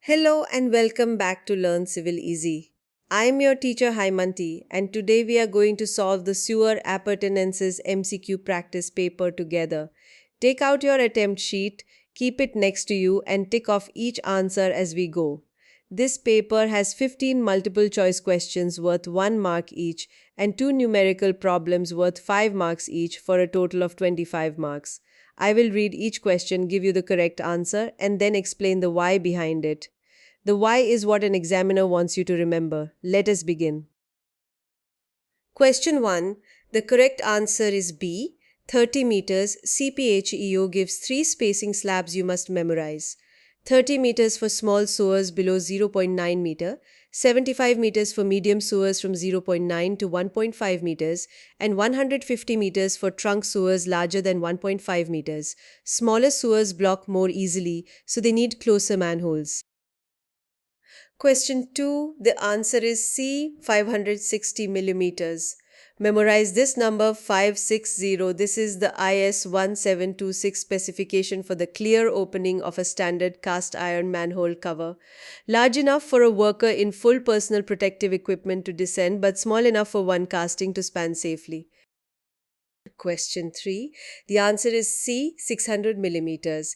Hello and welcome back to Learn Civil Easy. I am your teacher Haimanti, and today we are going to solve the Sewer Appurtenances MCQ practice paper together. Take out your attempt sheet, keep it next to you, and tick off each answer as we go. This paper has 15 multiple choice questions worth 1 mark each and 2 numerical problems worth 5 marks each for a total of 25 marks. I will read each question, give you the correct answer, and then explain the why behind it. The why is what an examiner wants you to remember. Let us begin. Question 1. The correct answer is B. 30 meters. CPHEEO gives 3 spacing slabs you must memorize. 30 meters for small sewers below 0.9 meter, 75 meters for medium sewers from 0.9 to 1.5 meters, and 150 meters for trunk sewers larger than 1.5 meters. Smaller sewers block more easily, so they need closer manholes. Question 2. The answer is C. 560 millimeters. Memorize this number 560. This is the IS 1726 specification for the clear opening of a standard cast iron manhole cover. Large enough for a worker in full personal protective equipment to descend, but small enough for one casting to span safely. Question 3. The answer is C. 600 millimeters.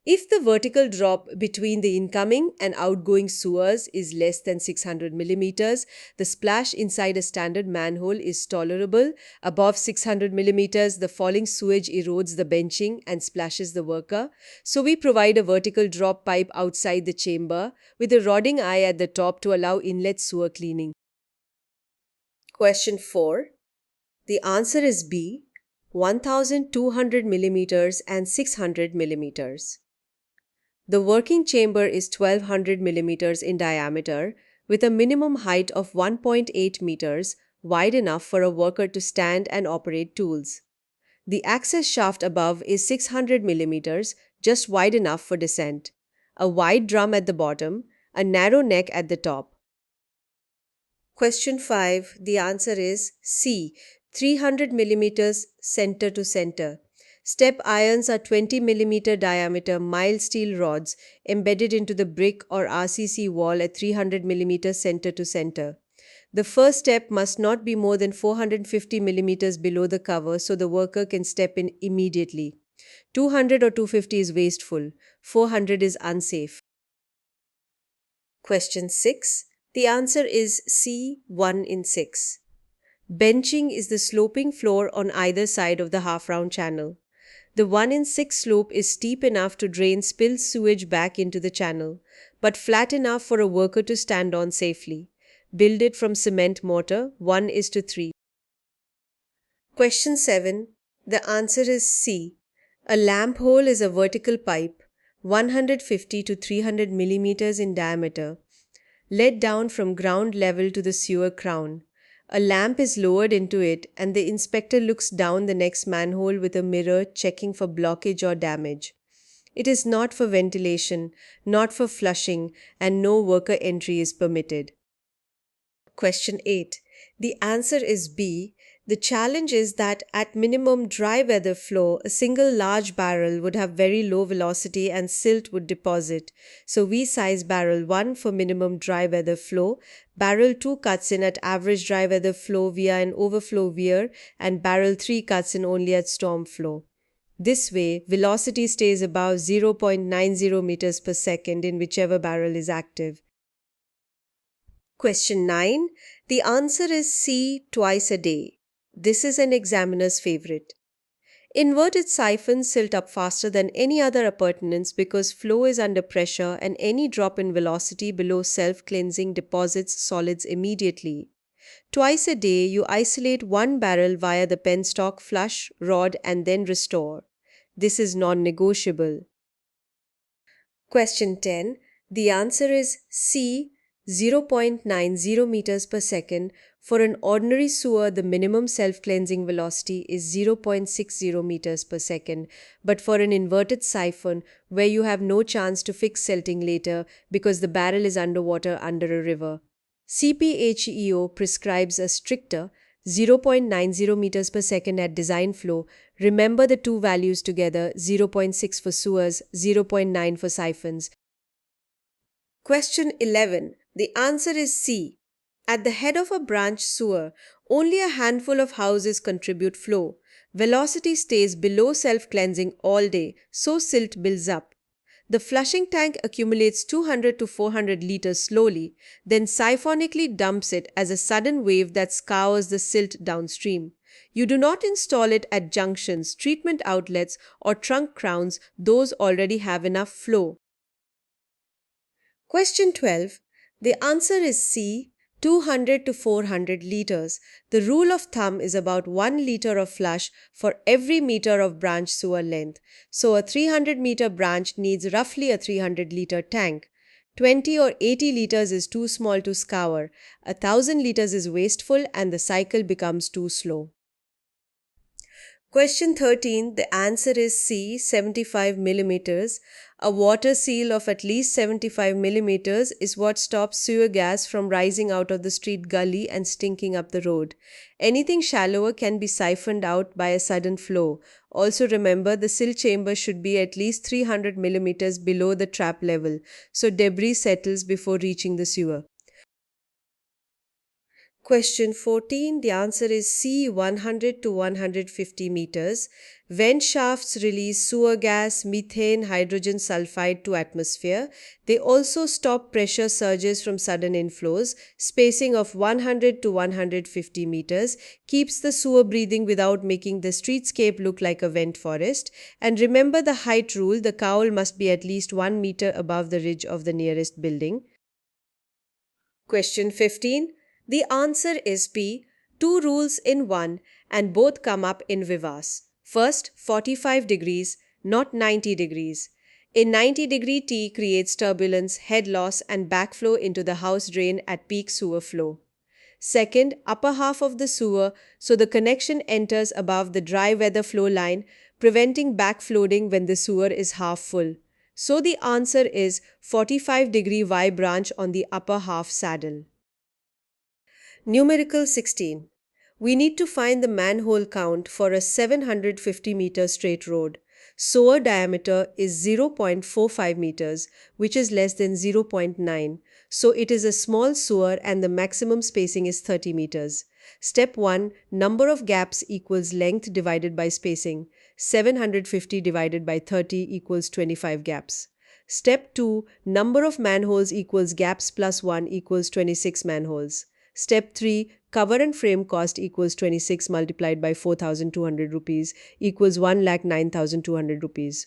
If the vertical drop between the incoming and outgoing sewers is less than 600 millimeters, the splash inside a standard manhole is tolerable. Above 600 millimeters, the falling sewage erodes the benching and splashes the worker. So we provide a vertical drop pipe outside the chamber with a rodding eye at the top to allow inlet sewer cleaning. Question 4. The answer is B. 1200 millimeters and 600 millimeters. The working chamber is 1200 millimeters in diameter with a minimum height of 1.8 meters, wide enough for a worker to stand and operate tools. The access shaft above is 600 millimeters, just wide enough for descent. A wide drum at the bottom, a narrow neck at the top. Question 5. The answer is C. 300 millimeters center to center. Step irons are 20 millimeter diameter mild steel rods embedded into the brick or RCC wall at 300 millimeters center to center. The first step must not be more than 450 millimeters below the cover so the worker can step in immediately. 200 or 250 is wasteful. 400 is unsafe. Question 6. The answer is C. 1 in 6. Benching is the sloping floor on either side of the half-round channel. The 1 in 6 slope is steep enough to drain spilled sewage back into the channel, but flat enough for a worker to stand on safely. Build it from cement mortar, 1:3. Question 7. The answer is C. A lamp hole is a vertical pipe, 150 to 300 millimeters in diameter, led down from ground level to the sewer crown. A lamp is lowered into it and the inspector looks down the next manhole with a mirror checking for blockage or damage. It is not for ventilation, not for flushing, and no worker entry is permitted. Question 8. The answer is B. The challenge is that at minimum dry weather flow, a single large barrel would have very low velocity and silt would deposit. So we size barrel 1 for minimum dry weather flow, barrel 2 cuts in at average dry weather flow via an overflow weir, and barrel 3 cuts in only at storm flow. This way, velocity stays above 0.90 meters per second in whichever barrel is active. Question 9. The answer is C. Twice a day. This is an examiner's favorite. Inverted siphons silt up faster than any other appurtenance because flow is under pressure and any drop in velocity below self-cleansing deposits solids immediately. Twice a day, you isolate one barrel via the penstock, flush, rod, and then restore. This is non-negotiable. Question 10. The answer is C. 0.90 meters per second. For an ordinary sewer, the minimum self-cleansing velocity is 0.60 meters per second. But for an inverted siphon, where you have no chance to fix silting later because the barrel is underwater under a river, CPHEEO prescribes a stricter 0.90 meters per second at design flow. Remember the two values together, 0.6 for sewers, 0.9 for siphons. Question 11. The answer is C. At the head of a branch sewer, only a handful of houses contribute flow. Velocity stays below self-cleansing all day, so silt builds up. The flushing tank accumulates 200 to 400 liters slowly, then siphonically dumps it as a sudden wave that scours the silt downstream. You do not install it at junctions, treatment outlets, or trunk crowns; those already have enough flow. Question 12. The answer is C. 200 to 400 liters. The rule of thumb is about 1 liter of flush for every meter of branch sewer length. So a 300-meter branch needs roughly a 300-liter tank. 20 or 80 liters is too small to scour. 1,000 liters is wasteful and the cycle becomes too slow. Question 13. The answer is C. 75 millimeters. A water seal of at least 75 millimeters is what stops sewer gas from rising out of the street gully and stinking up the road. Anything shallower can be siphoned out by a sudden flow. Also remember, the sill chamber should be at least 300 millimeters below the trap level, so debris settles before reaching the sewer. Question 14. The answer is C. 100 to 150 meters. Vent shafts release sewer gas, methane, hydrogen sulfide to atmosphere. They also stop pressure surges from sudden inflows. Spacing of 100 to 150 meters keeps the sewer breathing without making the streetscape look like a vent forest. And remember the height rule: the cowl must be at least 1 meter above the ridge of the nearest building. Question 15. The answer is B. Two rules in one, and both come up in Vivace. First, 45 degrees, not 90 degrees. A 90-degree T creates turbulence, head loss, and backflow into the house drain at peak sewer flow. Second, upper half of the sewer, so the connection enters above the dry weather flow line, preventing backflooding when the sewer is half full. So the answer is 45-degree Y branch on the upper half saddle. Numerical 16. We need to find the manhole count for a 750-meter straight road. Sewer diameter is 0.45 meters, which is less than 0.9. So it is a small sewer and the maximum spacing is 30 meters. Step 1. Number of gaps equals length divided by spacing. 750 divided by 30 equals 25 gaps. Step 2. Number of manholes equals gaps plus 1 equals 26 manholes. Step 3. Cover and frame cost equals 26 multiplied by 4,200 rupees equals 1,09,200 rupees.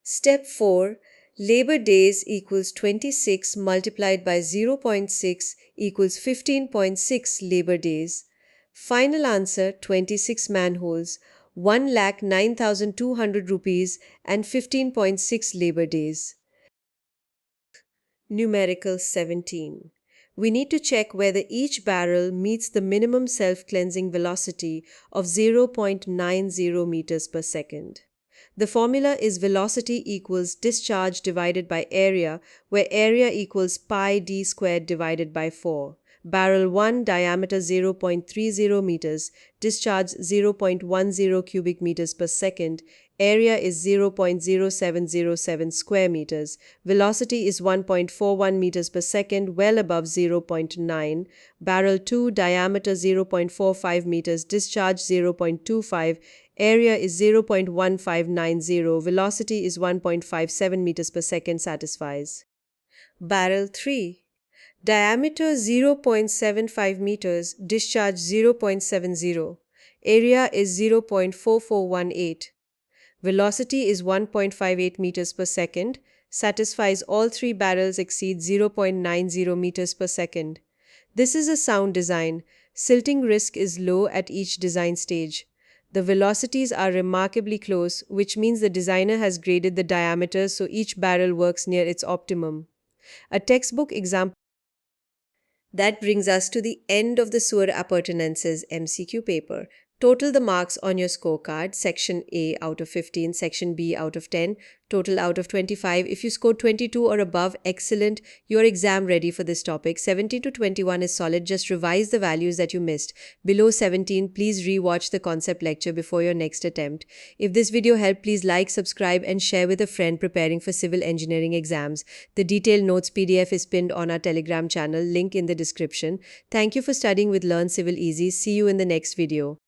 Step 4. Labor days equals 26 multiplied by 0.6 equals 15.6 labor days. Final answer: 26 manholes, 1,09,200 rupees and 15.6 labor days. Numerical 17. We need to check whether each barrel meets the minimum self-cleansing velocity of 0.90 meters per second. The formula is velocity equals discharge divided by area, where area equals pi d squared divided by 4. Barrel 1, diameter 0.30 meters, discharge 0.10 cubic meters per second, area is 0.0707 square meters, velocity is 1.41 meters per second, well above 0.9. Barrel 2, diameter 0.45 meters, discharge 0.25, area is 0.1590, velocity is 1.57 meters per second, satisfies. Barrel 3, diameter 0.75 meters, discharge 0.70, area is 0.4418. Velocity is 1.58 meters per second, satisfies. All three barrels exceed 0.90 meters per second. This is a sound design. Silting risk is low at each design stage. The velocities are remarkably close, which means the designer has graded the diameters so each barrel works near its optimum. A textbook example. That brings us to the end of the Sewer Appurtenances MCQ paper. Total the marks on your scorecard, section A out of 15, section B out of 10, total out of 25. If you scored 22 or above, excellent, you're exam ready for this topic. 17 to 21 is solid, just revise the values that you missed. Below 17, please re-watch the concept lecture before your next attempt. If this video helped, please like, subscribe and share with a friend preparing for civil engineering exams. The detailed notes PDF is pinned on our Telegram channel, link in the description. Thank you for studying with Learn Civil Easy. See you in the next video.